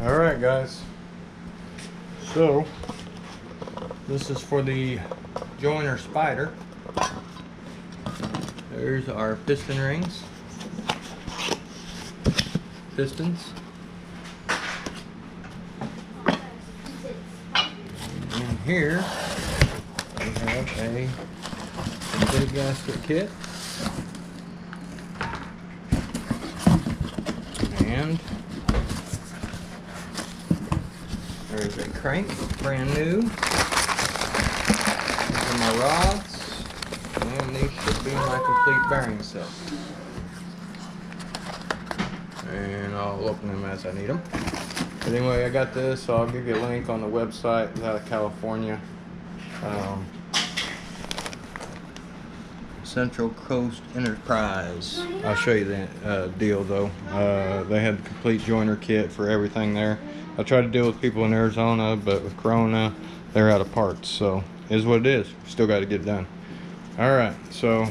Alright guys, so this is for the Joyner Spyder. There's our piston rings, pistons, and here we have a big gasket kit, and there's a crank, brand new. These are my rods, and these should be my complete bearing set. And I'll open them as I need them. But anyway, I got this, so I'll give you a link on the website. It's out of California. Central Coast Enterprise. I'll show you the deal though. They had the complete joiner kit for everything there. I tried to deal with people in Arizona, but with Corona, they're out of parts. So, it is what it is. Still got to get it done. Alright, so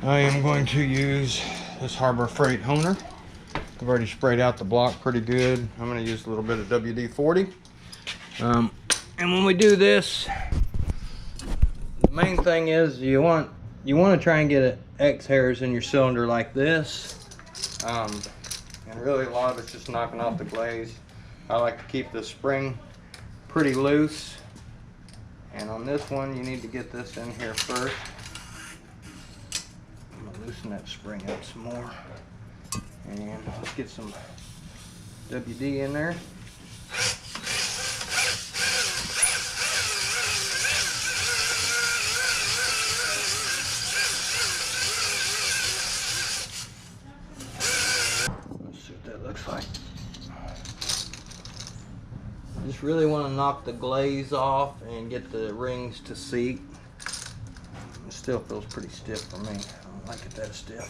I am going to use this Harbor Freight Honer. I've already sprayed out the block pretty good. I'm going to use a little bit of WD-40. And when we do this, the main thing is you want to try and get X hairs in your cylinder like this. And really a lot of it's just knocking off the glaze. I like to keep the spring pretty loose. And on this one, you need to get this in here first. I'm gonna loosen that spring up some more. And let's get some WD in there. Let's see what that looks like. Just really want to knock the glaze off and get the rings to seat. It still feels pretty stiff for me. I don't like it that stiff.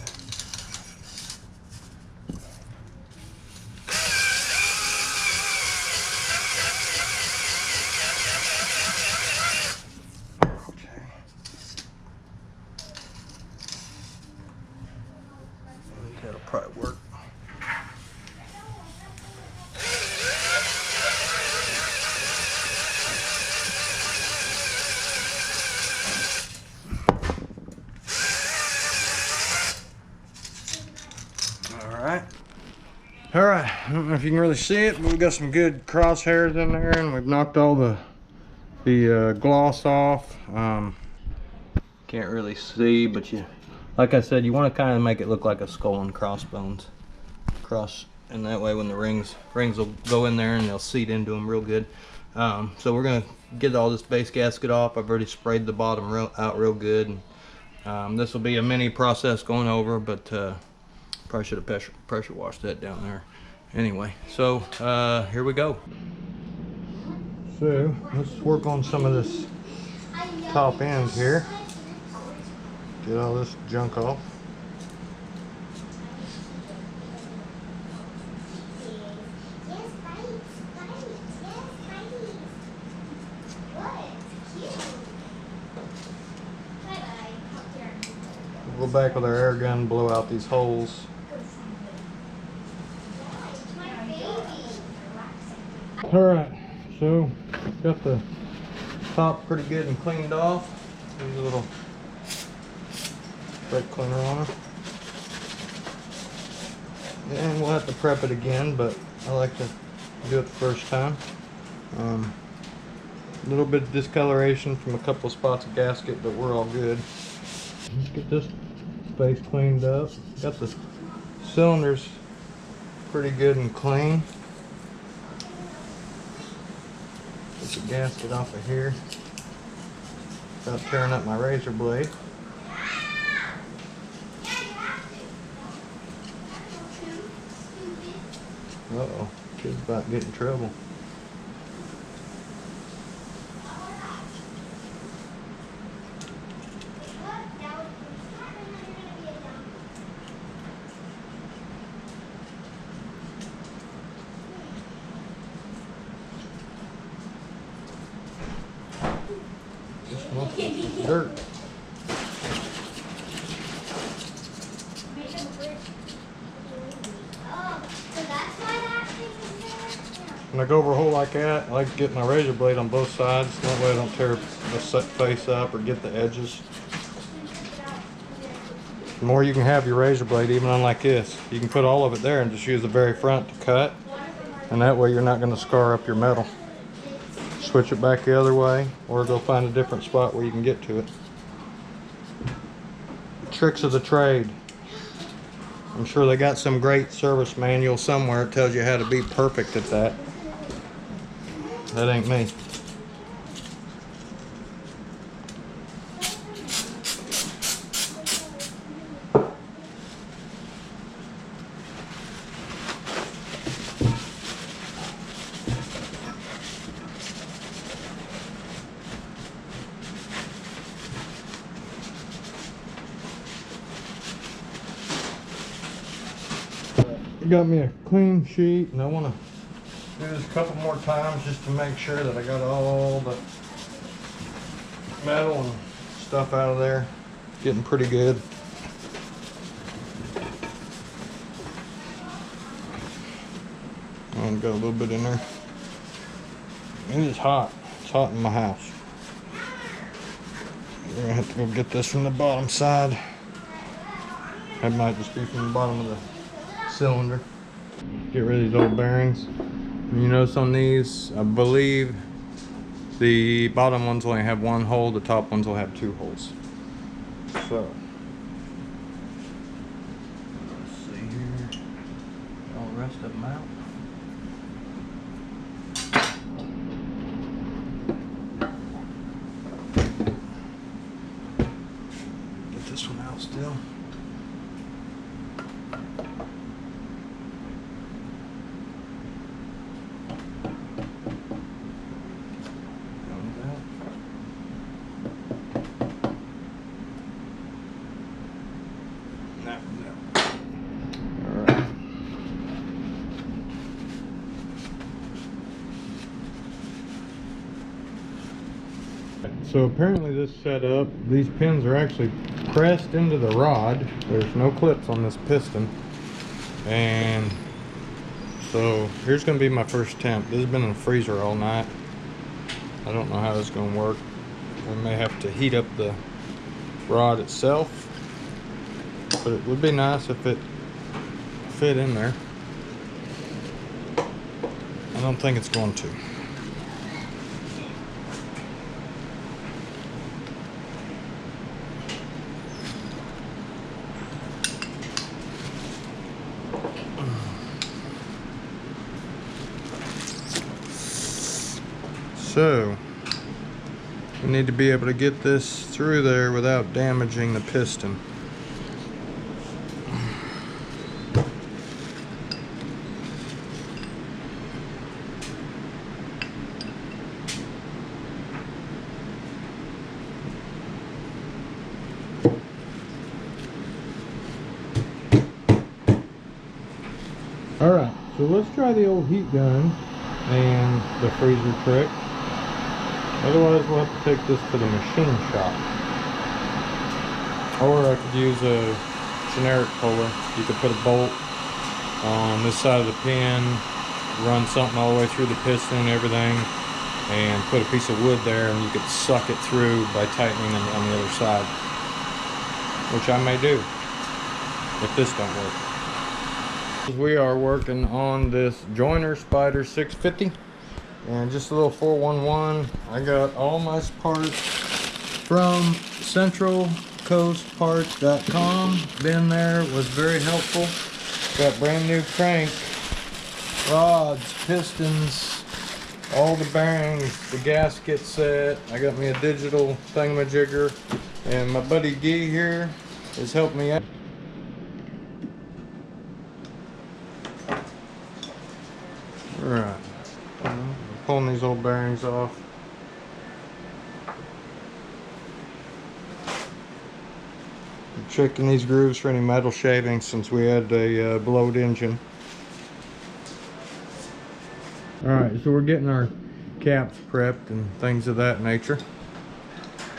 Okay. I think that'll probably work. Alright, I don't know if you can really see it, but we've got some good crosshairs in there, and we've knocked all the gloss off. Can't really see, but like I said, you want to kind of make it look like a skull and crossbones. And that way when the rings will go in there and they'll seat into them real good. So we're going to get all this base gasket off. I've already sprayed the bottom out real good. This will be a mini process going over, but probably should have pressure washed that down there. Anyway, so here we go. So let's work on some of this top end here. Get all this junk off. We'll go back with our air gun, blow out these holes. Alright, so got the top pretty good and cleaned off. Use a little brake cleaner on her. And we'll have to prep it again, but I like to do it the first time. A little bit of discoloration from a couple of spots of gasket, but we're all good. Let's get this space cleaned up. Got the cylinders pretty good and clean. Get the gasket off of here without tearing up my razor blade. Uh-oh, kid's about to get in trouble. Dirt. when I go over a hole like that, I like to get my razor blade on both sides. That way I don't tear the set face up or get the edges. The more you can have your razor blade, even on like this, you can put all of it there and just use the very front to cut. And that way you're not going to scar up your metal. Switch it back the other way, or go find a different spot where you can get to it. Tricks of the trade. I'm sure they got some great service manual somewhere that tells you how to be perfect at that. That ain't me. Got me a clean sheet, and I want to do this a couple more times just to make sure that I got all the metal and stuff out of there. Getting pretty good. I've got a little bit in there. It is hot. It's hot in my house. We're gonna have to go get this from the bottom side. That might just be from the bottom of the cylinder. Get rid of these old bearings. And you notice on these, I believe the bottom ones only have one hole, the top ones will have 2 holes. So let's see here. All the rest of them out. Get this one out still. So apparently this setup, these pins are actually pressed into the rod. There's no clips on this piston. And so here's going to be my first attempt. This has been in the freezer all night. I don't know how this is going to work. I may have to heat up the rod itself. But it would be nice if it fit in there. I don't think it's going to. So we need to be able to get this through there without damaging the piston. Alright, so let's try the old heat gun and the freezer trick. Otherwise we'll have to take this to the machine shop. Or I could use a generic puller. You could put a bolt on this side of the pin, run something all the way through the piston and everything, and put a piece of wood there, and you could suck it through by tightening it on the other side. Which I may do, if this don't work. We are working on this Joyner Spyder 650. And just a little 411. I got all my parts from centralcoastparts.com. Been there, was very helpful. Got brand new crank, rods, pistons, all the bearings, the gasket set. I got me a digital thingamajigger, and my buddy Guy here is helping me out. All right. Pulling these old bearings off. I'm checking these grooves for any metal shavings since we had a blowed engine. Alright, so we're getting our caps prepped and things of that nature.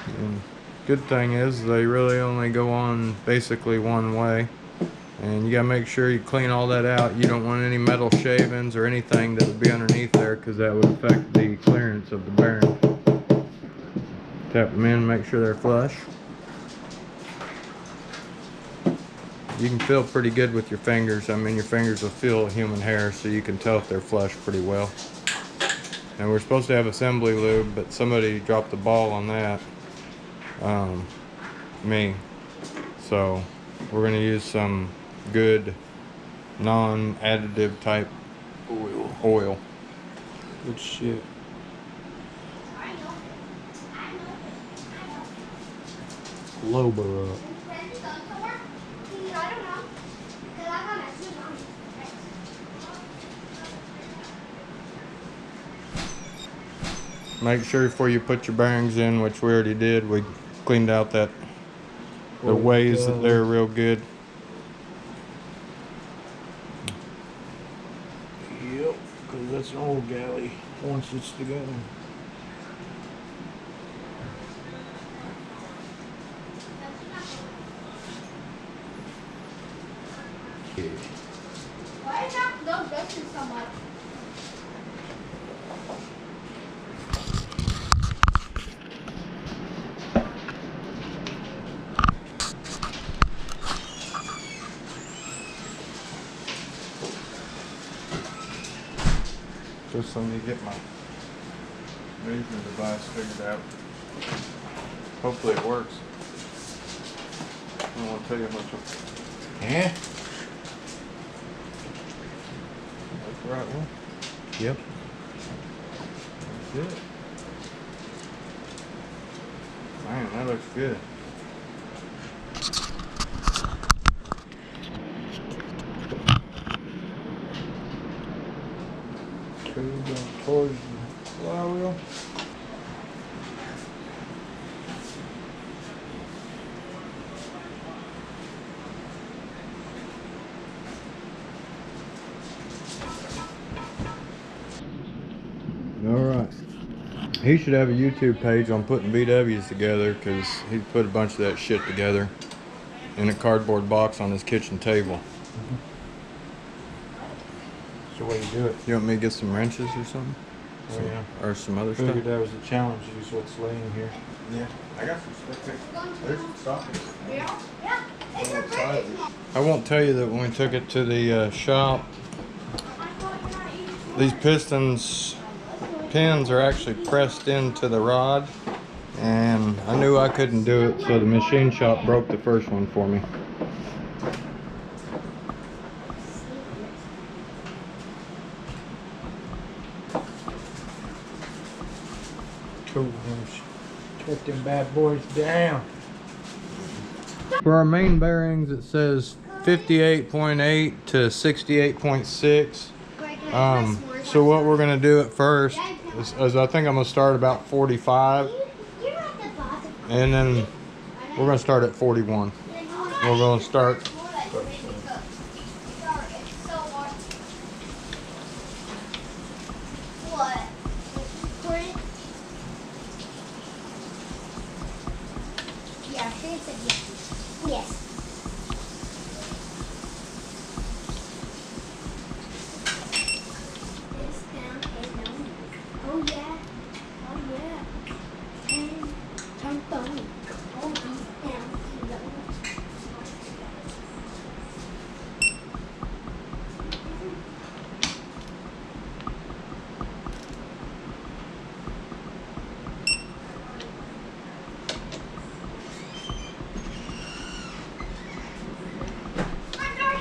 And good thing is they really only go on basically one way. And you gotta make sure you clean all that out. You don't want any metal shavings or anything that would be underneath there, because that would affect the clearance of the bearing. Tap them in, make sure they're flush. You can feel pretty good with your fingers. I mean, your fingers will feel human hair, so you can tell if they're flush pretty well. And we're supposed to have assembly lube, but somebody dropped the ball on that. Me. So we're gonna use some good non-additive type oil. Good shit. Lober up. Make sure before you put your bearings in, which we already did, we cleaned out the ways that they're real good. Yep, because that's an old galley once it's together. Why is that no dusting so much? Just let me get my measuring device figured out. Hopefully it works. I don't want to tell you how much. Yeah? That's the right one. Yep. That's it. Man, that looks good. Two going towards the flywheel. Alright. He should have a YouTube page on putting VWs together, because he put a bunch of that shit together in a cardboard box on his kitchen table. That's the way you do it. You want me to get some wrenches or something? Oh, yeah. Or some other Figured stuff? that was a challenge, use what's laying here. Yeah, I got some stuff. There's some stockings. Yeah. Yeah. It's a Excited. breakfast. I won't tell you that when we took it to the shop, I thought you're not eating. these pistons pins are actually pressed into the rod, and I knew I couldn't do it, so the machine shop broke the first one for me. Cool. Check them bad boys down. For our main bearings, it says 58.8 to 68.6. So what we're gonna do at first is I think I'm gonna start about 45, and then we're gonna start at 41. We're gonna start. Yeah, she said yes. Yes. This down and down. Oh yeah. Oh yeah. And turn down. Oh down and down.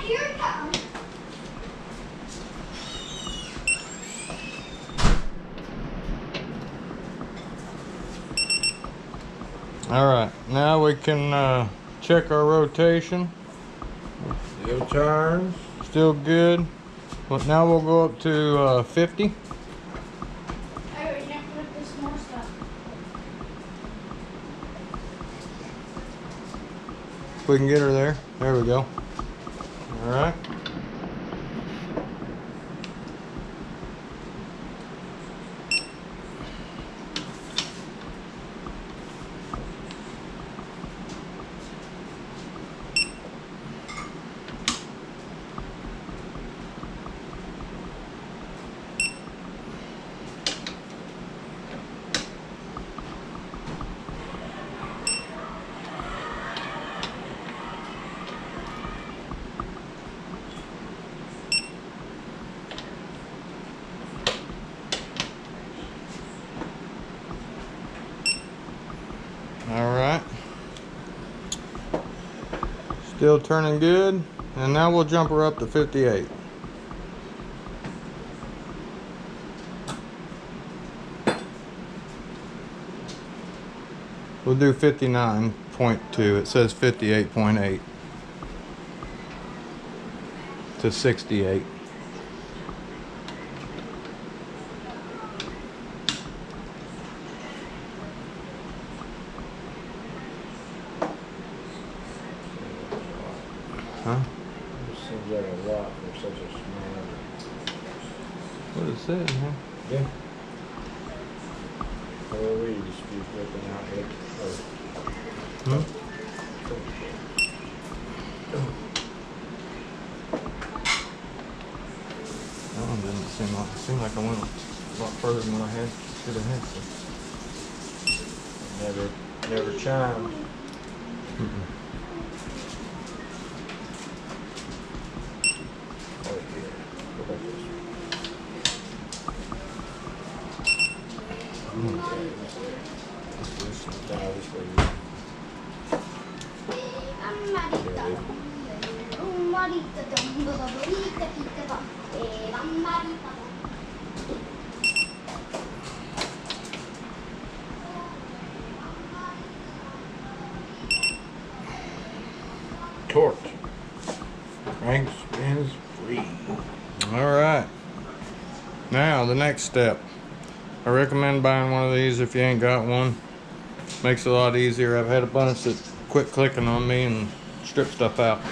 Here it comes. All right, now we can check our rotation. Still turns. Still good. But now we'll go up to 50. I already have to put this more stuff. If we can get her there. There we go. All right. Still turning good. And now we'll jump her up to 58. We'll do 59.2. It says 58.8 to 68. Huh? This seems like a lot for such a small. What is it, man? Yeah. Or we just be flipping out here. Hmm? That one didn't seem like I went a lot further than what I should have had. Never chimed. Oh yeah. Go back this way. Torque. Crank spins free. All right. Now the next step. I recommend buying one of these if you ain't got one. Makes it a lot easier. I've had a bunch that quit clicking on me and strip stuff out.